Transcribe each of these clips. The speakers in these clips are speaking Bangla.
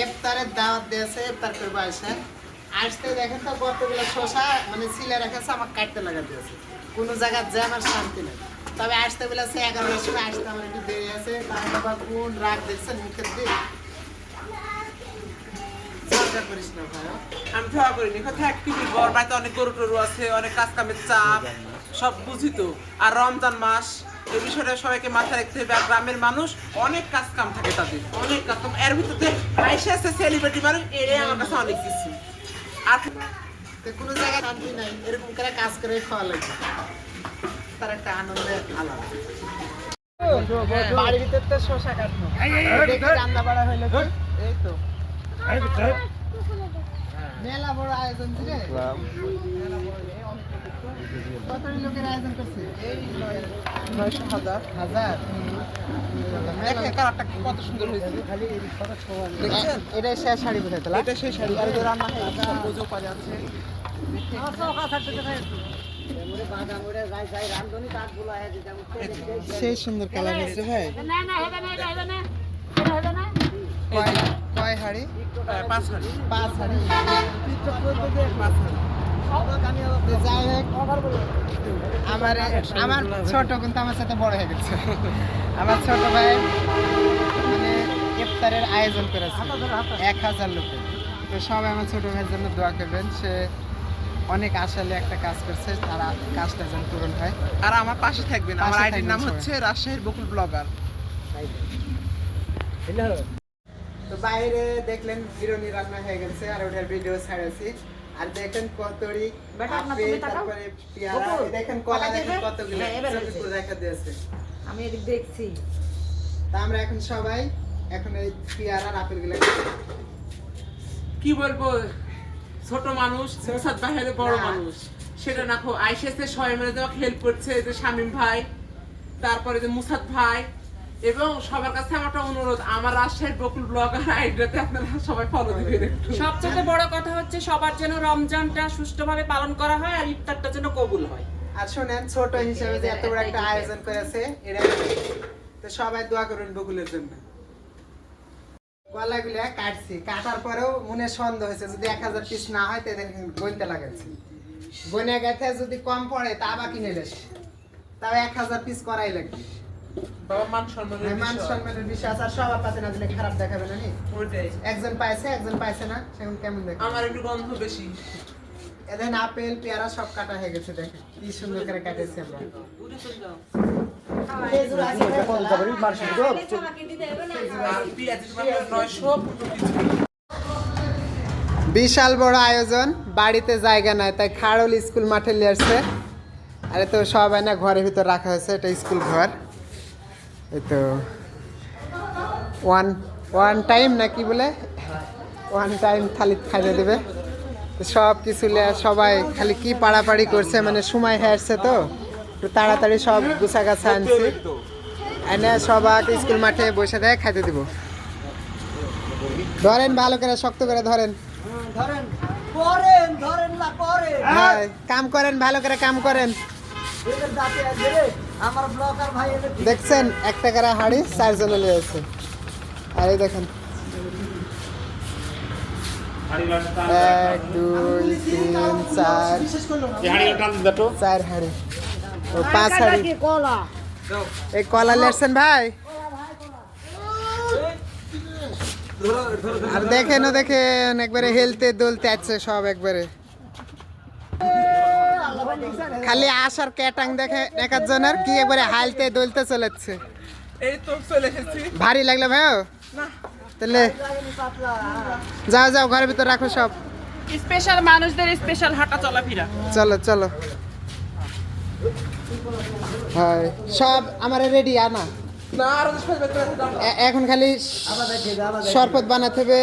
ইফতারের দাওয়াত দিয়েছে, ইফতার করবো আসে। আসতে দেখেন তো কতগুলো শসা মানে সিলে রেখেছে, আমার কাটতে লাগা দিয়েছে। কোনো জায়গায় যে আমার শান্তি নেই। তবে আসতে বলেছে 11টার সময়, আসতে আমার একটু দেরি আছে। তার বাবা কোন রাগ দেখছেন মুখের দিক। করিস না ভাই, আমি ধোয়া করিনি কোথায় কি বলবো, ওর বাড়িতে অনেক গরু টরু আছে, অনেক কাজ কামের চাপ, সব বুঝি তো। আর রমজান মাস, এই বিষয়টা সবাইকে মাথায় রাখতে হবে। আর গ্রামের মানুষ অনেক কাজ কাম থাকে তাদের, অনেক কাজ কাম। এর ভিতরে আইসা আছে সেলিব্রিটি মানুষ, এটাই আমার কাছে অনেক কিছু। আর কোনো জায়গায় শান্তি নাই, এরকম করে কাজ করে খাওয়া লাগে, তার একটা আনন্দের আলাদা। বাড়ির ভিতর তো শসা কাটবো, রান্না বাড়া হইলো কি? এই তো মেলা বড় আয়োজন রে। কত লোকের আয়োজন করছে? এই 900,000 দেখেন কালারটা কত সুন্দর হয়েছে। দেখছেন এটাই শেষ শাড়ি বোঝাই তো, এটা সেই শাড়ি আর রান্না হয় সব বুঝো পাওয়া যাচ্ছে। সেই সুন্দর কালার হয়েছে ভাই। কয় হাড়ি? 5 হাড়ি। 5 হাড়ি। 5 হাড়ি। যাই হোক, আমার ছোট কিন্তু আমার সাথে বড় হয়ে গেছে। আমার ছোট ভাই মানে ইফতারের আয়োজন করেছে 1000 লোকের। তো সবাই আমার ছোট ভাইয়ের জন্য দোয়া করবেন, সে অনেক আশালে একটা কাজ করছে, তার কাজটা যেন পূরণ হয়। আর আমার পাশে থাকবেন। আমার আইডির নাম হচ্ছে রাজশাহীর বকুল ব্লগার। তো বাইরে দেখলেন বিরিয়ানি রান্না হয়ে গেছে, আর ওটার ভিডিও ছাড়েছি। আর দেখেন কতরি আপেল, তারপরে পেয়ারা, দেখেন কলা, দেখেন কতগুলো সবজি রেখে দিয়েছে। আমি এদিক দেখছি। তা আমরা এখন সবাই এখন এই পেয়ারা আর আপেলগুলো কি বলবো, ছোট মানুষ মুসাদ বাইরে বড় মানুষ, সেটা না খো আইসেছে সবাই মিলে আমাকে হেল্প করছে। যে শামীম ভাই, তারপরে যে মুসাদ ভাই, এবং সবার কাছে আমার একটা অনুরোধ, আমার রাজশাহীর বকুল ব্লগার আইডিতে আপনারা সবাই ফলো দিবেন একটু। সবচেয়ে বড় কথা হচ্ছে সবার যেন রমজানটা সুষ্ঠুভাবে পালন করা হয় আর ইফতারটা যেন কবুল হয়। আর শোনেন, ছোট হিসেবে যে এত বড় একটা আয়োজন করেছে, এটা তো সবাই দোয়া করুন বকুলের জন্য। কলাগুলো কাটছি, কাটার পরেও মনে সন্দেহ হয়েছে, যদি 1000 পিস না হয় তাদের গনতে লাগাচ্ছি। গনে গেছে যদি কম পড়ে তা আবার কিনে নেস, তাও 1000 পিস করাই লাগবে। বাবা মান সম্মানের মান সম্মানের বিষয় আছে, আর সবার পাতে না দিলে খারাপ দেখাবে না নি। ওইটাই। একজন পাইছে একজন পাইছে না, সেখন কেমন দেখে? আমার একটু গন্ধ বেশি। এদের আপেল পেয়ারা সব কাটা হয়ে গেছে, দেখেন কি সুন্দর করে কাটেছি আমরা। খেজুর আছে, আর পেঁয়াজ 900। বিশাল বড় আয়োজন, বাড়িতে জায়গা নাই, তাই খাড়ল স্কুল মাঠে নিয়ে আসছে। আরে তো সবাই না ঘরের ভিতর রাখা হয়েছে, এটা স্কুল ঘর। এই তো ওয়ান টাইম না কি বলে, ওয়ান টাইম থালি খাইয়ে দেবে। তো সব কিছু সবাই খালি কি পাড়াপাড়ি করছে, মানে সময় হয়ে আসছে তো একটু তাড়াতাড়ি সব গুছা গাছা আনছি, এনে সবাইকে স্কুল মাঠে বসে দেয় খাইতে দিব। ধরেন ভালো করে, শক্ত করে ধরেন, হ্যাঁ কাম করেন, ভালো করে কাম করেন। দেখছেন 1 টাকার হাড়ি 4 জনে লিয়েছে। আর এই দেখেন 1 2 3 4 4 হাড়ি, ও 5 হাড়ি। এই কলা লেছেন ভাই, আর দেখেন একবারে হেলতে দোলতে আছে সব, একবারে খালি আসার ক্যাটাং দেখে এক একজনের কি একবারে হালতে দোলতে চলেছে। এই তো চলে এসেছি। ভারী লাগলো ভাইও? না, তাহলে যাও যাও ঘরের ভিতর রাখো সব। স্পেশাল মানুষদের স্পেশাল হাঁটা চলাফেরা। চলো চলো, হ্যাঁ সব আমার রেডি আনা। না আর এখন খালি শরবত বানাতে হবে।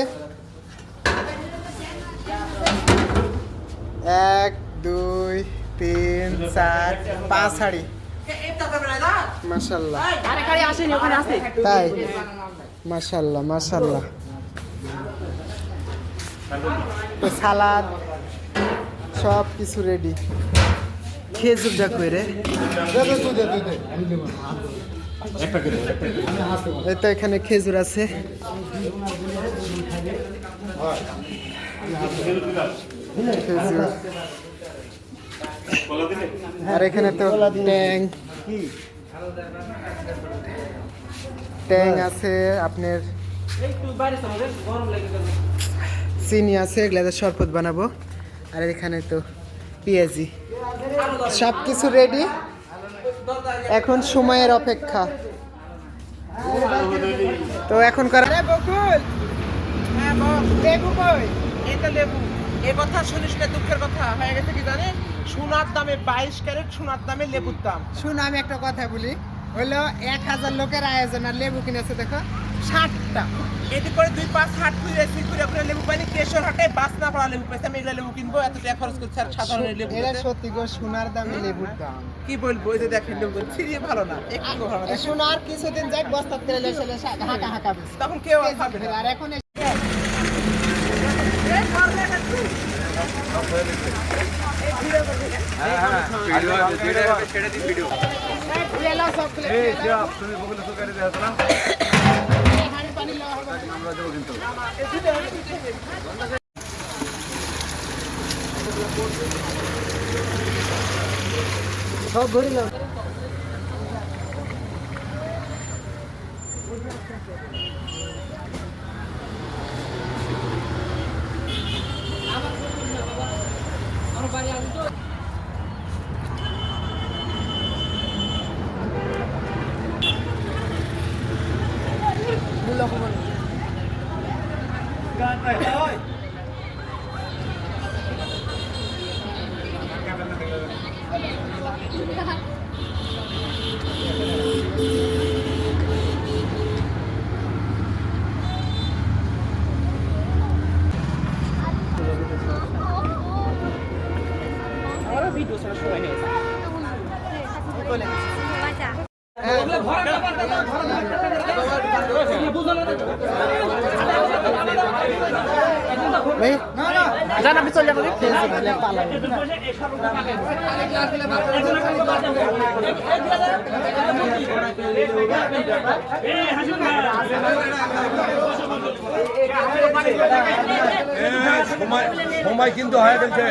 1 2 3 4 5 হাড়ি, মাশাআল্লাহ। আরে খালি আসেনি, ওখানে আছে। তাই মাশাআল্লাহ মাশাআল্লাহ। তো সালাদ সব কিছু রেডি। খেজুরটা কইরে এই তো এখানে খেজুর আছে। খেজুর। আর এখানে তো ট্যাং আছে, আপনার চিনি আছে, এগুলা শরবত বানাবো। আর এখানে তো পেঁয়াজি, সব কিছু রেডি, এখন সময়ের অপেক্ষা। তো এখন বকুল, হ্যাঁ বল। লেবু কই? এটা লেবু। এই কথা শুনিস না, দুঃখের কথা হয়ে গেছে কি জানে, সোনার দামে 22 ক্যারেট সোনার দামে লেবুর দাম। শুন, আমি একটা কথা বলি, হলো 1000 লোকের আয়োজন, আর লেবু কিনেছে দেখো 60টা। এতে করে 2-5 হাট করে লেবু পাইনি, কেশর হাটে বাস না পড়া লেবু পাইছে। আমি এগুলা লেবু কিনবো, এত টাকা খরচ করছে আর সাধারণ লেবু। এরা সত্যি গো, সোনার দামে লেবুর দাম। কি বলবো, এই যে দেখেন লেবু ছিড়িয়ে ভালো না, একটু ভালো না। সোনার কিছুদিন যাক বস্তাত করে লেসে হাঁকা হাঁকা বেশি, তখন কেউ আর খাবে না। আর এখন সব ধরিলাম। ভিডিও ছাড়া সময় নেই। জানা চলে যাবো পালা। সময় কিন্তু হয়ে গেছে।